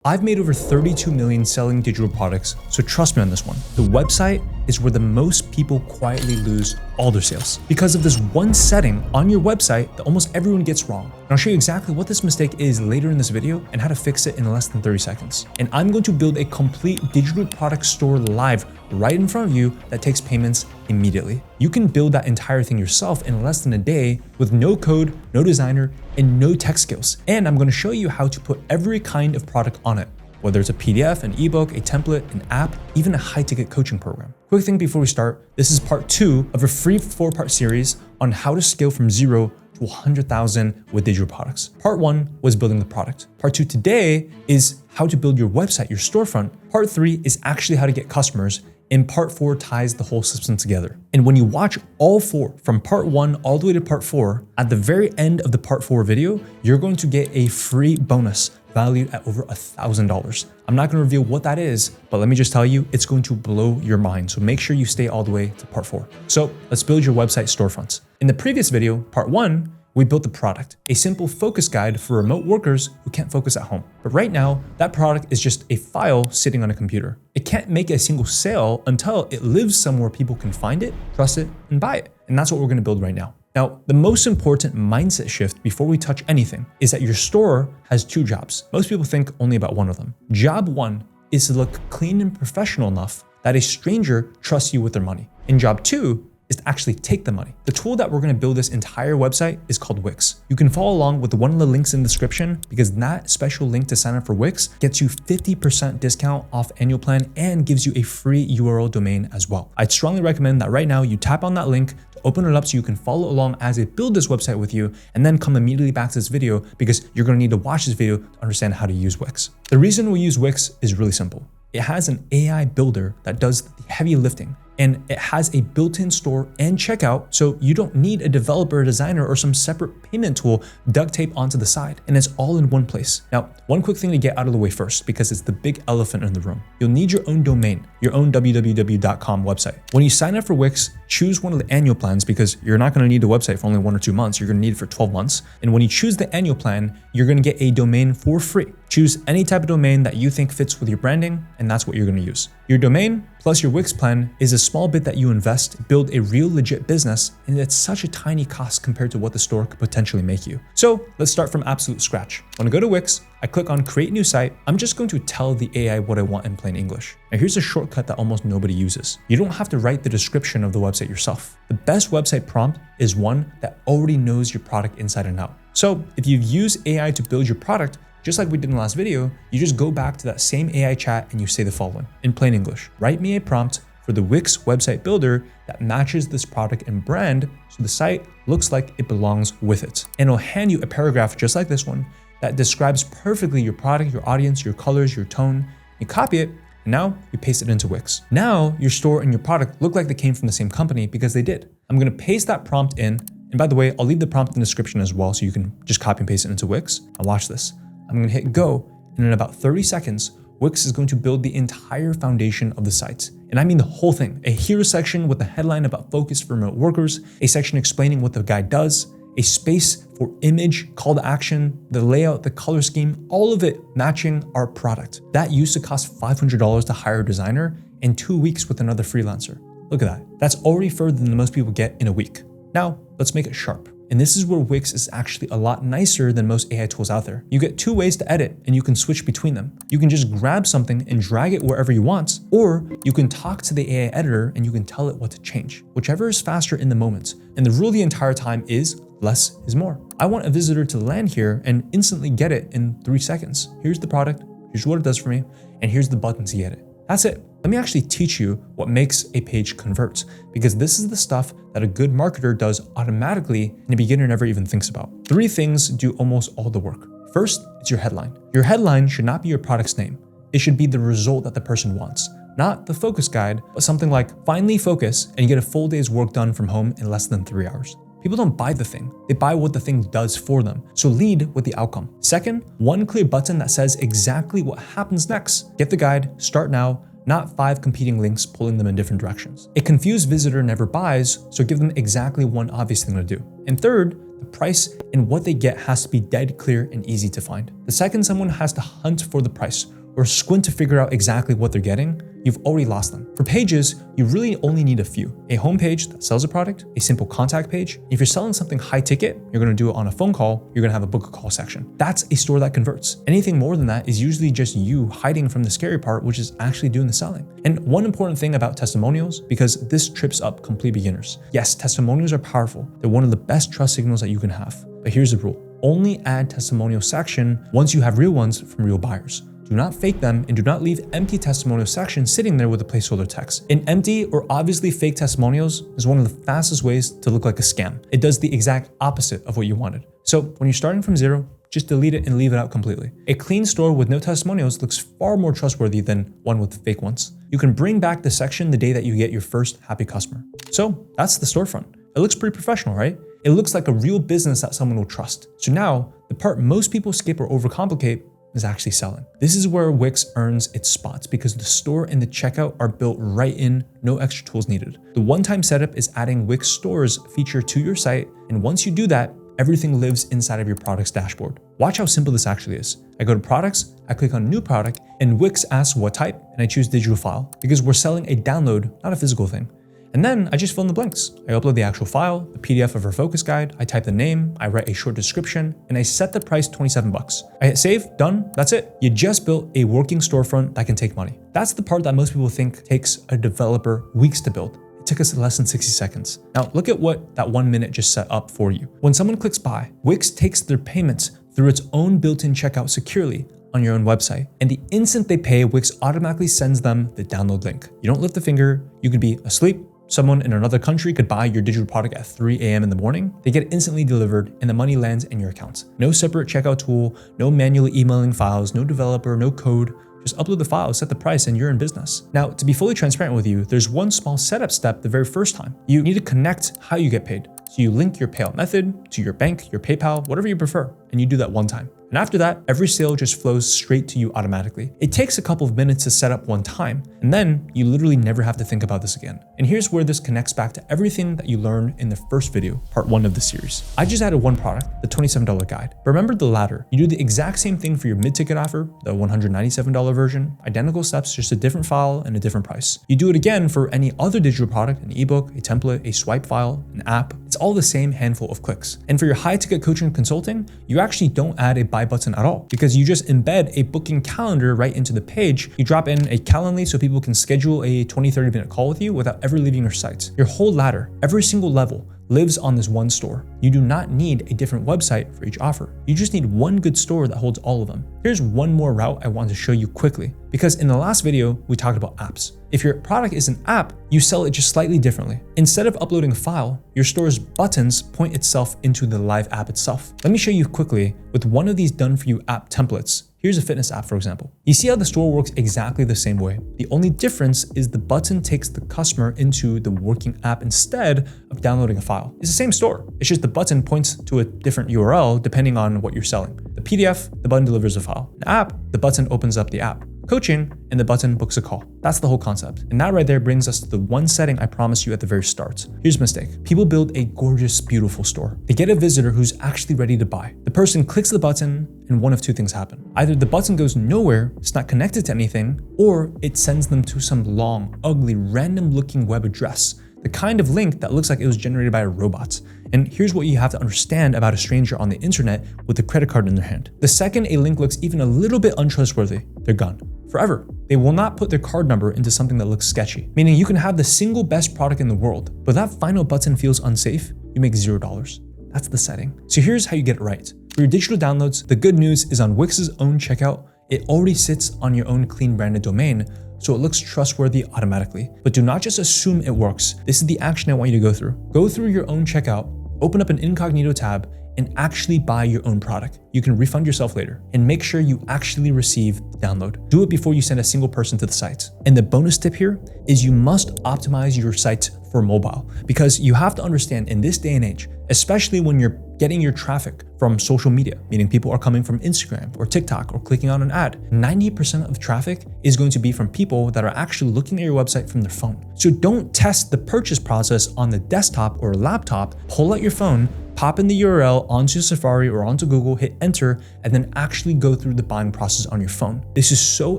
I've made over 32 million selling digital products, so trust me on this one. The website is where the most people quietly lose all their sales because of this one setting on your website that almost everyone gets wrong. And I'll show you exactly what this mistake is later in this video and how to fix it in less than 30 seconds. And I'm going to build a complete digital product store live right in front of you that takes payments immediately. You can build that entire thing yourself in less than a day with no code, no designer, and no tech skills. And I'm going to show you how to put every kind of product on it, whether it's a PDF, an ebook, a template, an app, even a high-ticket coaching program. Quick thing before we start, this is part 2 of a free 4-part series on how to scale from 0 to 100,000 with digital products. Part 1 was building the product. Part 2 today is how to build your website, your storefront. Part 3 is actually how to get customers. And part 4 ties the whole system together. And when you watch all 4 from part 1 all the way to part 4, at the very end of the part 4 video, you're going to get a free bonus valued at over $1,000. I'm not gonna reveal what that is, but let me just tell you, it's going to blow your mind. So make sure you stay all the way to part 4. So let's build your website storefronts. In the previous video, part 1, we built the product, a simple focus guide for remote workers who can't focus at home. But right now, that product is just a file sitting on a computer. It can't make a single sale until it lives somewhere people can find it, trust it, and buy it. And that's what we're gonna build right now. Now, the most important mindset shift before we touch anything is that your store has 2 jobs. Most people think only about one of them. Job 1 is to look clean and professional enough that a stranger trusts you with their money. And job 2 is to actually take the money. The tool that we're gonna build this entire website is called Wix. You can follow along with one of the links in the description because that special link to sign up for Wix gets you 50% discount off annual plan and gives you a free URL domain as well. I'd strongly recommend that right now you tap on that link to open it up so you can follow along as I build this website with you and then come immediately back to this video because you're gonna need to watch this video to understand how to use Wix. The reason we use Wix is really simple. It has an AI builder that does the heavy lifting, and it has a built-in store and checkout, so you don't need a developer, designer, or some separate payment tool duct tape onto the side, and it's all in one place. Now, one quick thing to get out of the way first, because it's the big elephant in the room. You'll need your own domain, your own www.com website. When you sign up for Wix, choose one of the annual plans because you're not gonna need the website for only 1 or 2 months, you're gonna need it for 12 months. And when you choose the annual plan, you're gonna get a domain for free. Choose any type of domain that you think fits with your branding, and that's what you're gonna use. Your domain plus your Wix plan is a small bit that you invest to build a real legit business, and it's such a tiny cost compared to what the store could potentially make you. So let's start from absolute scratch. When I go to Wix, I click on create new site. I'm just going to tell the AI what I want in plain English. Now here's a shortcut that almost nobody uses. You don't have to write the description of the website yourself. The best website prompt is one that already knows your product inside and out. So if you've used AI to build your product, just like we did in the last video, you just go back to that same AI chat and you say the following in plain English. Write me a prompt for the Wix website builder that matches this product and brand so the site looks like it belongs with it. And it'll hand you a paragraph just like this one that describes perfectly your product, your audience, your colors, your tone. You copy it, and now you paste it into Wix. Now your store and your product look like they came from the same company because they did. I'm gonna paste that prompt in. And by the way, I'll leave the prompt in the description as well so you can just copy and paste it into Wix. Now watch this. I'm gonna hit go, and in about 30 seconds, Wix is going to build the entire foundation of the site. And I mean the whole thing. A hero section with a headline about focus for remote workers, a section explaining what the guide does, a space for image, call to action, the layout, the color scheme, all of it matching our product. That used to cost $500 to hire a designer and 2 weeks with another freelancer. Look at that. That's already further than most people get in a week. Now, let's make it sharp. And this is where Wix is actually a lot nicer than most AI tools out there. You get 2 ways to edit and you can switch between them. You can just grab something and drag it wherever you want, or you can talk to the AI editor and you can tell it what to change, whichever is faster in the moment. And the rule the entire time is less is more. I want a visitor to land here and instantly get it in 3 seconds. Here's the product, here's what it does for me, and here's the button to get it. That's it. Let me actually teach you what makes a page convert, because this is the stuff that a good marketer does automatically and a beginner never even thinks about. 3 things do almost all the work. First, it's your headline. Your headline should not be your product's name. It should be the result that the person wants, not the focus guide, but something like finally focus and you get a full day's work done from home in less than 3 hours. People don't buy the thing, they buy what the thing does for them. So lead with the outcome. Second, one clear button that says exactly what happens next. Get the guide, start now, not 5 competing links pulling them in different directions. A confused visitor never buys, so give them exactly one obvious thing to do. And third, the price, and what they get has to be dead clear and easy to find. The second someone has to hunt for the price or squint to figure out exactly what they're getting, you've already lost them. For pages, you really only need a few. A homepage that sells a product, a simple contact page. If you're selling something high ticket, you're gonna do it on a phone call, you're gonna have a book a call section. That's a store that converts. Anything more than that is usually just you hiding from the scary part, which is actually doing the selling. And one important thing about testimonials, because this trips up complete beginners. Yes, testimonials are powerful. They're one of the best trust signals that you can have. But here's the rule. Only add testimonial section once you have real ones from real buyers. Do not fake them, and do not leave empty testimonial sections sitting there with a placeholder text. An empty or obviously fake testimonials is one of the fastest ways to look like a scam. It does the exact opposite of what you wanted. So when you're starting from zero, just delete it and leave it out completely. A clean store with no testimonials looks far more trustworthy than one with fake ones. You can bring back the section the day that you get your first happy customer. So that's the storefront. It looks pretty professional, right? It looks like a real business that someone will trust. So now, the part most people skip or overcomplicate is actually selling. This is where Wix earns its spots because the store and the checkout are built right in, no extra tools needed. The one-time setup is adding Wix Stores feature to your site, and once you do that, everything lives inside of your product's dashboard. Watch how simple this actually is. I go to products, I click on new product, and Wix asks what type, and I choose digital file because we're selling a download, not a physical thing. And then I just fill in the blanks. I upload the actual file, the PDF of our focus guide, I type the name, I write a short description, and I set the price $27. I hit save, done, that's it. You just built a working storefront that can take money. That's the part that most people think takes a developer weeks to build. It took us less than 60 seconds. Now look at what that 1 minute just set up for you. When someone clicks buy, Wix takes their payments through its own built-in checkout securely on your own website. And the instant they pay, Wix automatically sends them the download link. You don't lift a finger, you could be asleep, someone in another country could buy your digital product at 3 a.m. in the morning. They get instantly delivered and the money lands in your accounts. No separate checkout tool, no manually emailing files, no developer, no code. Just upload the file, set the price, and you're in business. Now, to be fully transparent with you, there's one small setup step the very first time. You need to connect how you get paid. So you link your payout method to your bank, your PayPal, whatever you prefer, and you do that one time. And after that, every sale just flows straight to you automatically. It takes a couple of minutes to set up one time, and then you literally never have to think about this again. And here's where this connects back to everything that you learned in the first video, part 1 of the series. I just added one product, the $27 guide. But remember the ladder. You do the exact same thing for your mid-ticket offer, the $197 version, identical steps, just a different file and a different price. You do it again for any other digital product, an ebook, a template, a swipe file, an app. It's all the same handful of clicks. And for your high-ticket coaching and consulting, you actually don't add a buy button at all because you just embed a booking calendar right into the page. You drop in a Calendly so people can schedule a 20-30 minute call with you without ever leaving your site. Your whole ladder, every single level, lives on this one store. You do not need a different website for each offer. You just need one good store that holds all of them. Here's one more route I want to show you quickly, because in the last video, we talked about apps. If your product is an app, you sell it just slightly differently. Instead of uploading a file, your store's buttons point itself into the live app itself. Let me show you quickly with one of these done-for-you app templates. Here's a fitness app, for example. You see how the store works exactly the same way. The only difference is the button takes the customer into the working app instead of downloading a file. It's the same store. It's just the button points to a different URL depending on what you're selling. The PDF, the button delivers a file. The app, the button opens up the app. Coaching, and the button books a call. That's the whole concept. And that right there brings us to the one setting I promised you at the very start. Here's a mistake. People build a gorgeous, beautiful store. They get a visitor who's actually ready to buy. The person clicks the button and one of two things happen. Either the button goes nowhere, it's not connected to anything, or it sends them to some long, ugly, random looking web address. The kind of link that looks like it was generated by a robot. And here's what you have to understand about a stranger on the internet with a credit card in their hand. The second a link looks even a little bit untrustworthy, they're gone. Forever. They will not put their card number into something that looks sketchy. Meaning you can have the single best product in the world, but that final button feels unsafe, you make $0. That's the setting. So here's how you get it right. For your digital downloads, the good news is on Wix's own checkout, it already sits on your own clean branded domain, so it looks trustworthy automatically. But do not just assume it works. This is the action I want you to go through. Go through your own checkout, open up an incognito tab, and actually buy your own product. You can refund yourself later, and make sure you actually receive the download. Do it before you send a single person to the site. And the bonus tip here is you must optimize your site for mobile, because you have to understand in this day and age, especially when you're getting your traffic from social media, meaning people are coming from Instagram or TikTok or clicking on an ad, 90% of traffic is going to be from people that are actually looking at your website from their phone. So don't test the purchase process on the desktop or laptop, pull out your phone, pop in the URL onto Safari or onto Google, hit enter, and then actually go through the buying process on your phone. This is so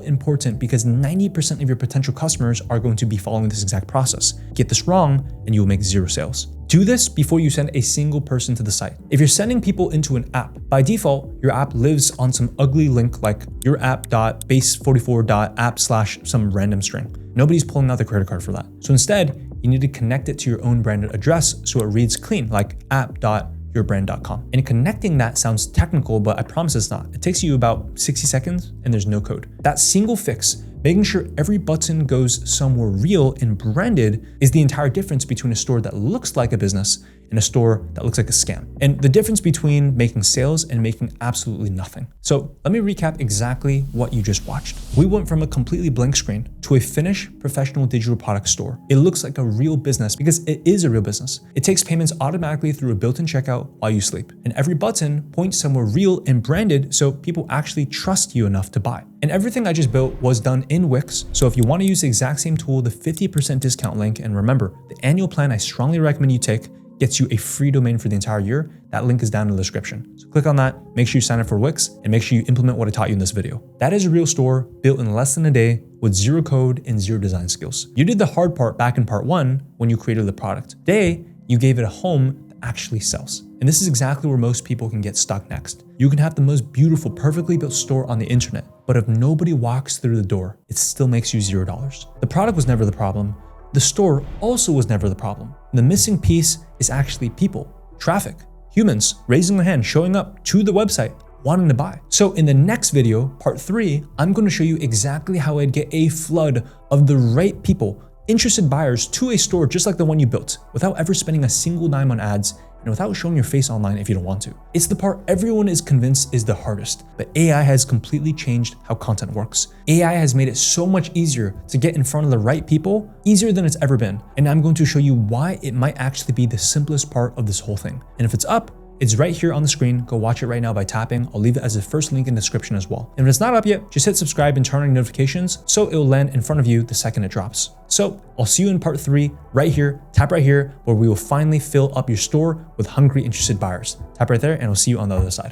important because 90% of your potential customers are going to be following this exact process. Get this wrong and you will make 0 sales. Do this before you send a single person to the site. If you're sending people into an app, by default, your app lives on some ugly link like yourapp.base44.app/ some random string. Nobody's pulling out the credit card for that. So instead, you need to connect it to your own branded address so it reads clean, like app.yourbrand.com. And connecting that sounds technical, but I promise it's not. It takes you about 60 seconds and there's no code. That single fix, making sure every button goes somewhere real and branded, is the entire difference between a store that looks like a business and a store that looks like a scam. And the difference between making sales and making absolutely nothing. So let me recap exactly what you just watched. We went from a completely blank screen to a finished professional digital product store. It looks like a real business because it is a real business. It takes payments automatically through a built-in checkout while you sleep. And every button points somewhere real and branded so people actually trust you enough to buy. And everything I just built was done in Wix. So if you want to use the exact same tool, the 50% discount link, and remember, the annual plan I strongly recommend you take gets you a free domain for the entire year. That link is down in the description. So click on that, make sure you sign up for Wix, and make sure you implement what I taught you in this video. That is a real store built in less than a day with 0 code and 0 design skills. You did the hard part back in part 1 when you created the product. Today, you gave it a home that actually sells. And this is exactly where most people can get stuck next. You can have the most beautiful, perfectly built store on the internet, but if nobody walks through the door, it still makes you $0. The product was never the problem. The store also was never the problem. The missing piece is actually people, traffic, humans raising their hand, showing up to the website, wanting to buy. So in the next video, part 3, I'm going to show you exactly how I'd get a flood of the right people, interested buyers to a store just like the one you built, without ever spending a single dime on ads and without showing your face online if you don't want to. It's the part everyone is convinced is the hardest, but AI has completely changed how content works. AI has made it so much easier to get in front of the right people, easier than it's ever been. And I'm going to show you why it might actually be the simplest part of this whole thing. And if it's up, it's right here on the screen. Go watch it right now by tapping. I'll leave it as the first link in the description as well. And if it's not up yet, just hit subscribe and turn on notifications so it will land in front of you the second it drops. So I'll see you in part 3 right here, tap right here, where we will finally fill up your store with hungry, interested buyers. Tap right there and I'll see you on the other side.